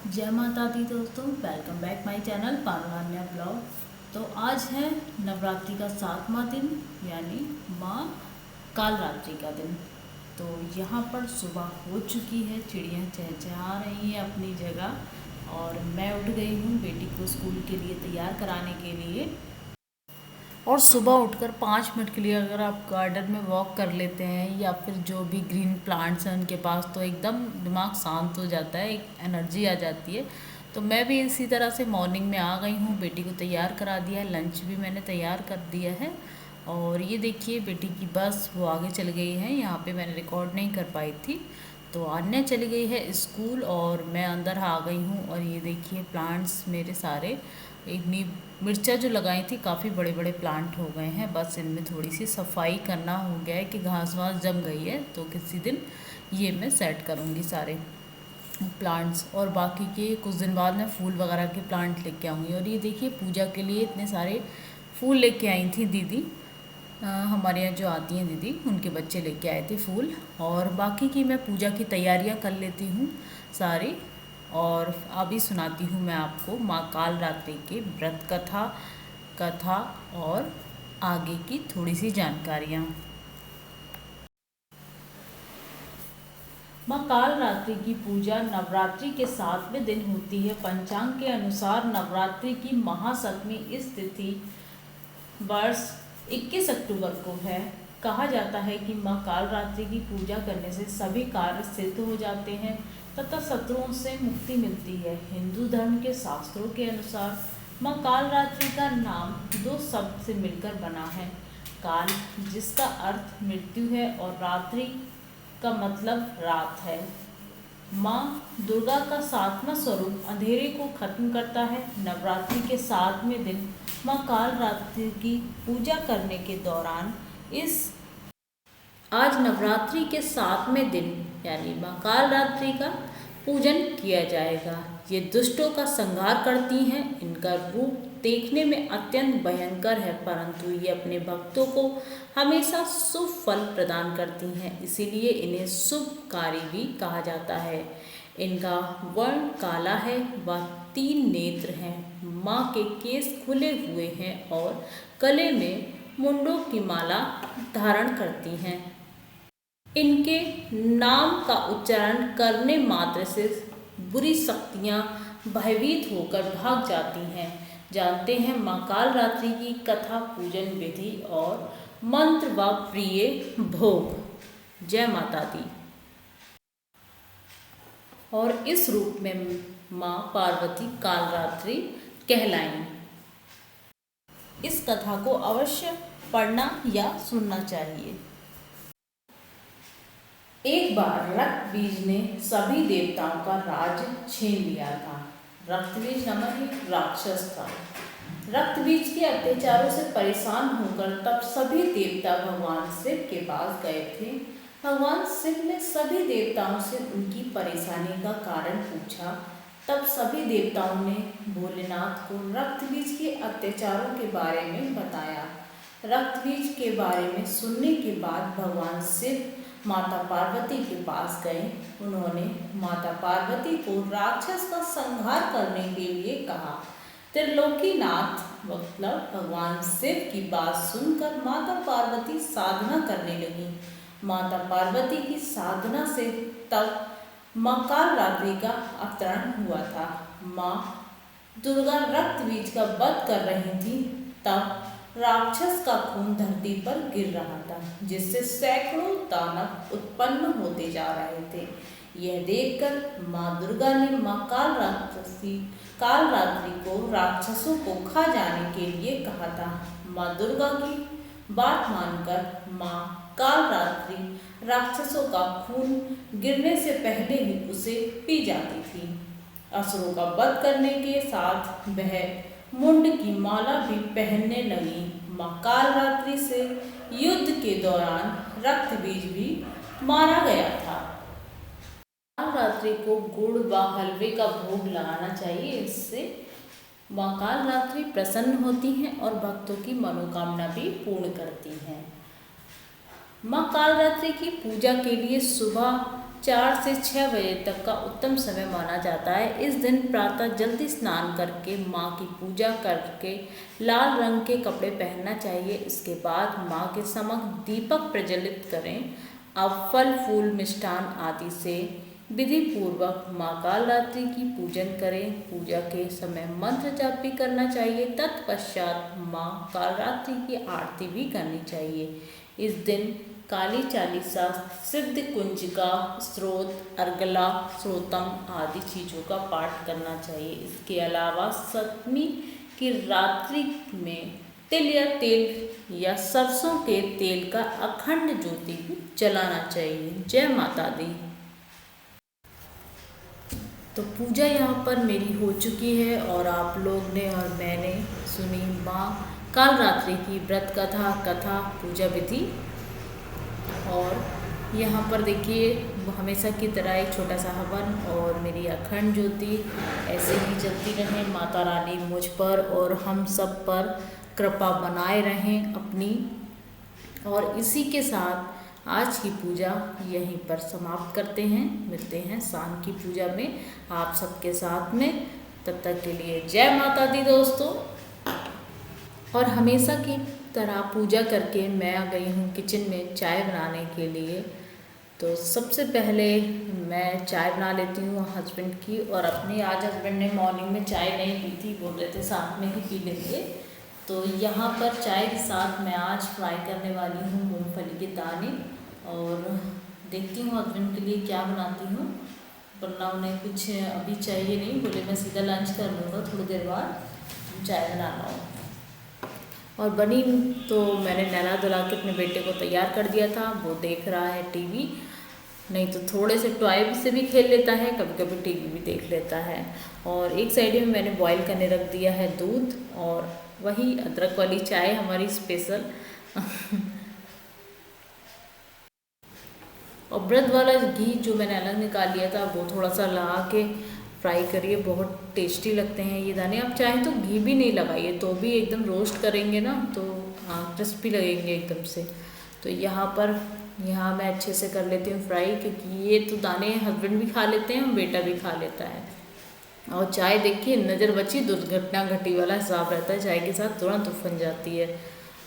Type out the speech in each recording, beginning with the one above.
जय माता दी दोस्तों, welcome back my channel Parulanya blog. तो आज है नवरात्रि का 7वां दिन, यानी माँ कालरात्रि का दिन। तो यहाँ पर सुबह हो चुकी है, चिड़ियाँ चहचहा रही हैं अपनी जगह और मैं उठ गई हूँ बेटी को स्कूल के लिए तैयार कराने के लिए। और सुबह उठकर 5 मिनट के लिए अगर आप गार्डन में वॉक कर लेते हैं या फिर जो भी ग्रीन प्लांट्स हैं उनके पास, तो एकदम दिमाग शांत हो जाता है, एक एनर्जी आ जाती है। तो मैं भी इसी तरह से मॉर्निंग में आ गई हूँ, बेटी को तैयार करा दिया है, लंच भी मैंने तैयार कर दिया है। और ये देखिए बेटी की बस वो आगे चल गई है, यहाँ पे मैंने रिकॉर्ड नहीं कर पाई थी। तो आन्या चली गई है स्कूल और मैं अंदर आ गई हूँ। और ये देखिए प्लांट्स मेरे सारे, इतनी मिर्चा जो लगाई थी काफ़ी बड़े बड़े प्लांट हो गए हैं। बस इनमें थोड़ी सी सफाई करना हो गया है कि घास वास जम गई है, तो किसी दिन ये मैं सेट करूँगी सारे प्लांट्स। और बाकी के कुछ दिन बाद मैं फूल वगैरह के प्लांट लेके आऊँगी। और ये देखिए पूजा के लिए इतने सारे फूल लेके आई थी दीदी, हमारे यहाँ जो आती हैं दीदी, उनके बच्चे लेके आए थे फूल। और बाकी की मैं पूजा की तैयारियाँ कर लेती हूँ सारी। और अभी सुनाती हूँ मैं आपको माँ कालरात्रि के व्रत कथा और आगे की थोड़ी सी जानकारियाँ। माँ कालरात्रि की पूजा नवरात्रि के 7वें दिन होती है। पंचांग के अनुसार नवरात्रि की महासप्तमी इस तिथि वर्ष 21 अक्टूबर को है। कहा जाता है कि माँ कालरात्रि की पूजा करने से सभी कार्य सिद्ध हो जाते हैं तथा शत्रुओं से मुक्ति मिलती है। हिंदू धर्म के शास्त्रों के अनुसार माँ कालरात्रि का नाम 2 शब्द से मिलकर बना है। काल, जिसका अर्थ मृत्यु है, और रात्रि का मतलब रात है। माँ दुर्गा का 7वां स्वरूप अंधेरे को खत्म करता है। नवरात्रि के 7वें दिन माँ कालरात्रि की पूजा करने के दौरान आज नवरात्रि के 7वें दिन यानी माँ कालरात्रि का पूजन किया जाएगा। ये दुष्टों का संहार करती हैं। इनका रूप देखने में अत्यंत भयंकर है, परंतु ये अपने भक्तों को हमेशा शुभ फल प्रदान करती हैं, इसीलिए इन्हें शुभकारी भी कहा जाता है। इनका वर्ण काला है व 3 नेत्र हैं। माँ के केस खुले हुए हैं और गले में मुंडों की माला धारण करती हैं। इनके नाम का उच्चारण करने मात्र से बुरी शक्तियाँ भयभीत होकर भाग जाती हैं। जानते हैं माँ कालरात्रि की कथा, पूजन विधि और मंत्र व प्रिय भोग। जय माता दी। और इस रूप में माँ पार्वती कालरात्रि कहलाईं। इस कथा को अवश्य पढ़ना या सुनना चाहिए। एक बार रक्तबीज ने सभी देवताओं का राज छीन लिया था। रक्तबीज नामक एक राक्षस था। रक्तबीज के अत्याचारों से परेशान होकर तब सभी देवता भगवान शिव के पास गए थे। भगवान शिव ने सभी देवताओं से उनकी परेशानी का कारण पूछा। तब सभी देवताओं ने भोलेनाथ को रक्तबीज के अत्याचारों के बारे में बताया। रक्तबीज के बारे में सुनने के बाद भगवान शिव माता पार्वती के पास गए। उन्होंने माता पार्वती को राक्षस का संहार करने के लिए कहा। त्रिलोकीनाथ मतलब भगवान शिव की बात सुनकर माता पार्वती साधना करने लगी। माता पार्वती की साधना से तब माँ कालरात्रि का अवतरण हुआ था। माँ दुर्गा रक्तबीज का वध कर रही थी, तब राक्षस का खून धरती पर गिर रहा था, जिससे सैकड़ों दानव उत्पन्न होते जा रहे थे। यह देखकर माँ दुर्गा ने माँ कालरात्रि को राक्षसों को खा जाने के लिए कहा था। माँ दुर्गा की बात मानकर माँ कालरात्रि राक्षसों का खून गिरने से पहले ही उसे पी जाती थी। असुरों का वध करने के साथ वह मुंड की माला भी पहनने लगी। माँ कालरात्रि से युद्ध के दौरान रक्तबीज भी मारा गया था। कालरात्रि को गुड़ व हलवे का भोग लगाना चाहिए, इससे माँ कालरात्रि प्रसन्न होती हैं और भक्तों की मनोकामना भी पूर्ण करती हैं। माँ कालरात्रि की पूजा के लिए सुबह 4 से 6 बजे तक का उत्तम समय माना जाता है। इस दिन प्रातः जल्दी स्नान करके माँ की पूजा करके लाल रंग के कपड़े पहनना चाहिए। इसके बाद माँ के समक्ष दीपक प्रज्वलित करें। अब फल फूल मिष्ठान आदि से विधि पूर्वक माँ कालरात्रि की पूजन करें। पूजा के समय मंत्र जाप भी करना चाहिए। तत्पश्चात माँ कालरात्रि की आरती भी करनी चाहिए। इस दिन काली चालीसा, सिद्ध कुंजिका, स्रोत, अर्गला, स्रोतम आदि चीज़ों का पाठ करना चाहिए। इसके अलावा सप्तमी की रात्रि में तिल या तेल या सरसों के तेल का अखंड ज्योति भी जलाना चाहिए। जय माता दी। तो पूजा यहाँ पर मेरी हो चुकी है और आप लोग ने और मैंने सुनी माँ कालरात्रि की व्रत कथा पूजा विधि। और यहाँ पर देखिए हमेशा की तरह एक छोटा सा हवन और मेरी अखंड ज्योति ऐसे ही जलती रहे। माता रानी मुझ पर और हम सब पर कृपा बनाए रहें अपनी। और इसी के साथ आज की पूजा यहीं पर समाप्त करते हैं। मिलते हैं शाम की पूजा में आप सबके साथ में। तब तक के लिए जय माता दी दोस्तों। और हमेशा की तरह पूजा करके मैं आ गई हूँ किचन में चाय बनाने के लिए। तो सबसे पहले मैं चाय बना लेती हूँ हस्बैंड की और अपनी। आज हस्बैंड ने मॉर्निंग में चाय नहीं पी थी, बोल रहे थे साथ में ही पी लेंगे। तो यहाँ पर चाय के साथ मैं आज फ्राई करने वाली हूँ मूंगफली के दाने। और देखती हूँ हस्बैंड के लिए क्या बनाती हूँ, वरना उन्हें कुछ अभी चाहिए नहीं, बोले मैं सीधा लंच कर लूँगा थोड़ी देर बाद, चाय बनाना हो। और बनी तो मैंने नहला धुला के अपने बेटे को तैयार कर दिया था। वो देख रहा है टीवी, नहीं तो थोड़े से टॉय से भी खेल लेता है, कभी कभी टीवी भी देख लेता है। और एक साइड में मैंने बॉईल करने रख दिया है दूध और वही अदरक वाली चाय हमारी स्पेशल। और ब्रेड वाला घी जो मैंने अलग निकाल लिया था वो थोड़ा सा लगा के फ्राई करिए, बहुत टेस्टी लगते हैं ये दाने। आप चाहें तो घी भी नहीं लगाइए तो भी एकदम रोस्ट करेंगे ना तो हाँ क्रिस्पी लगेंगे एकदम से। तो यहाँ मैं अच्छे से कर लेती हूँ फ्राई, क्योंकि ये तो दाने हस्बैंड भी खा लेते हैं और बेटा भी खा लेता है। और चाय देखिए नज़र बची दुर्घटना घटी वाला हिसाब रहता है, चाय के साथ तुरंत उफन जाती है।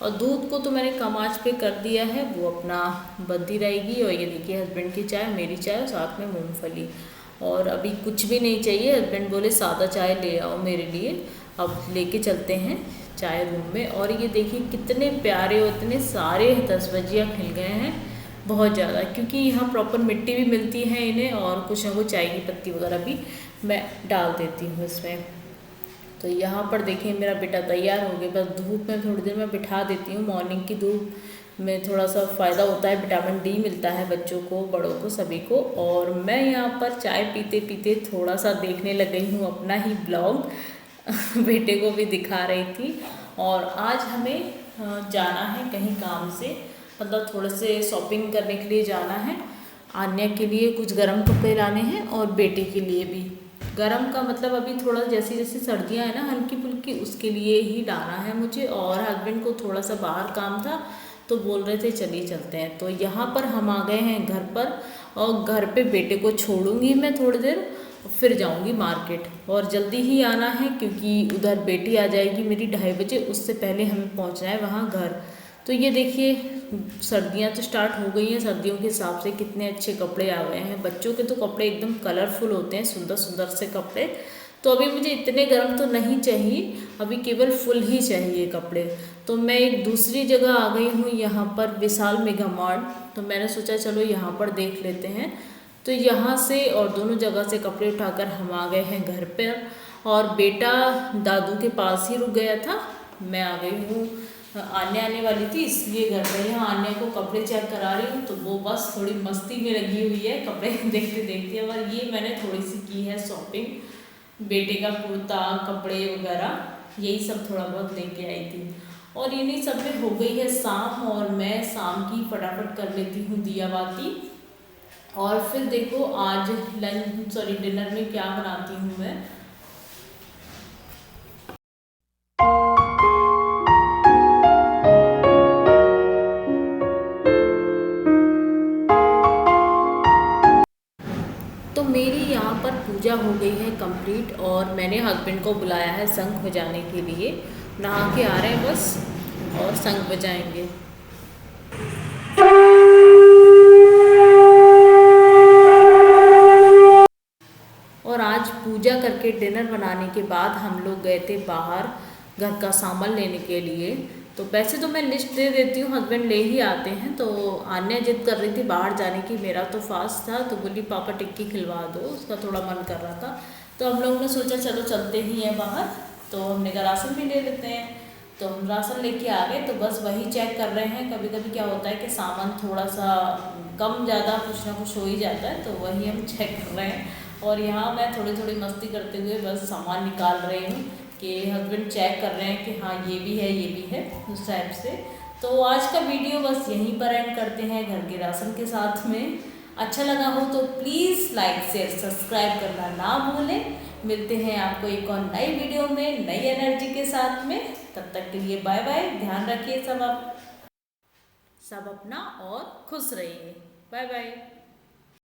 और दूध को तो मैंने कम आंच पे कर दिया है, वो अपना बनती रहेगी। और ये देखिए हस्बैंड की चाय, मेरी चाय और साथ में मूंगफली। और अभी कुछ भी नहीं चाहिए, हस्बैंड बोले सादा चाय ले आओ मेरे लिए। अब लेके चलते हैं चाय रूम में। और ये देखिए कितने प्यारे और इतने सारे 10 बजिया खिल गए हैं, बहुत ज़्यादा, क्योंकि यहाँ प्रॉपर मिट्टी भी मिलती है इन्हें और कुछ ना कुछ चाय की पत्ती वगैरह भी मैं डाल देती हूँ इसमें। तो यहाँ पर देखिए मेरा बेटा तैयार हो गया, बस धूप में थोड़ी देर में बिठा देती हूँ। मॉर्निंग की धूप में थोड़ा सा फ़ायदा होता है, विटामिन डी मिलता है बच्चों को, बड़ों को, सभी को। और मैं यहाँ पर चाय पीते पीते थोड़ा सा देखने लग गई हूँ अपना ही ब्लॉग। बेटे को भी दिखा रही थी। और आज हमें जाना है कहीं काम से, मतलब थोड़े से शॉपिंग करने के लिए जाना है। आन्या के लिए कुछ गर्म कपड़े लाने हैं और बेटे के लिए भी। गर्म का मतलब अभी थोड़ा जैसी जैसी सर्दियाँ हैं ना हल्की फुल्की, उसके लिए ही लाना है मुझे। और हस्बैंड को थोड़ा सा बाहर काम था तो बोल रहे थे चलिए चलते हैं। तो यहाँ पर हम आ गए हैं घर पर, और घर पे बेटे को छोड़ूंगी मैं थोड़ी देर, फिर जाऊंगी मार्केट। और जल्दी ही आना है क्योंकि उधर बेटी आ जाएगी मेरी 2:30 बजे, उससे पहले हमें पहुंचना है वहाँ घर। तो ये देखिए सर्दियाँ तो स्टार्ट हो गई हैं, सर्दियों के हिसाब से कितने अच्छे कपड़े आ गए हैं। बच्चों के तो कपड़े एकदम कलरफुल होते हैं, सुंदर सुंदर से कपड़े। तो अभी मुझे इतने गर्म तो नहीं चाहिए, अभी केवल फुल ही चाहिए कपड़े। तो मैं एक दूसरी जगह आ गई हूँ, यहाँ पर विशाल मेगा मार्ट। तो मैंने सोचा चलो यहाँ पर देख लेते हैं। तो यहाँ से और दोनों जगह से कपड़े उठाकर हम आ गए हैं घर पर। और बेटा दादू के पास ही रुक गया था, मैं आ गई हूँ। आने आने वाली थी इसलिए घर पर यहाँ आने को कपड़े चेक करा रही हूँ। तो वो बस थोड़ी मस्ती में लगी हुई है कपड़े देखते देखते। और ये मैंने थोड़ी सी की है शॉपिंग, बेटे का कुर्ता, कपड़े वगैरह यही सब थोड़ा बहुत लेके आई थी। और इन्हीं सब में हो गई है शाम, और मैं शाम की फटाफट कर लेती हूँ दिया बाती। और फिर देखो आज डिनर में क्या बनाती हूँ मैं। हो गई है कंप्लीट और मैंने हस्बैंड को बुलाया है शंख बजाने के लिए। नहा के आ रहे हैं बस और शंख बजाएंगे। और आज पूजा करके डिनर बनाने के बाद हम लोग गए थे बाहर घर का सामान लेने के लिए। तो वैसे तो मैं लिस्ट दे देती हूँ, हस्बैंड ले ही आते हैं। तो आन्या जिद कर रही थी बाहर जाने की, मेरा तो फास्ट था तो बोली पापा टिक्की खिलवा दो, उसका थोड़ा मन कर रहा था। तो हम लोगों ने सोचा चलो चलते ही हैं बाहर, तो हमने कहा राशन भी ले लेते हैं। तो हम राशन लेके आ गए, तो बस वही चेक कर रहे हैं। कभी कभी क्या होता है कि सामान थोड़ा सा कम ज़्यादा कुछ ना कुछ हो ही जाता है, तो वही हम चेक कर रहे हैं। और यहाँ मैं थोड़ी थोड़ी मस्ती करते हुए बस सामान निकाल रही हूँ कि हस्बैंड चेक कर रहे हैं कि हाँ ये भी है ये भी है, उस टाइप से। तो आज का वीडियो बस यहीं पर एंड करते हैं घर के राशन के साथ में। अच्छा लगा हो तो प्लीज़ लाइक शेयर सब्सक्राइब करना ना भूलें। मिलते हैं आपको एक और नई वीडियो में नई एनर्जी के साथ में। तब तक के लिए बाय बाय। ध्यान रखिए सब अपना और खुश रहिए। Bye bye.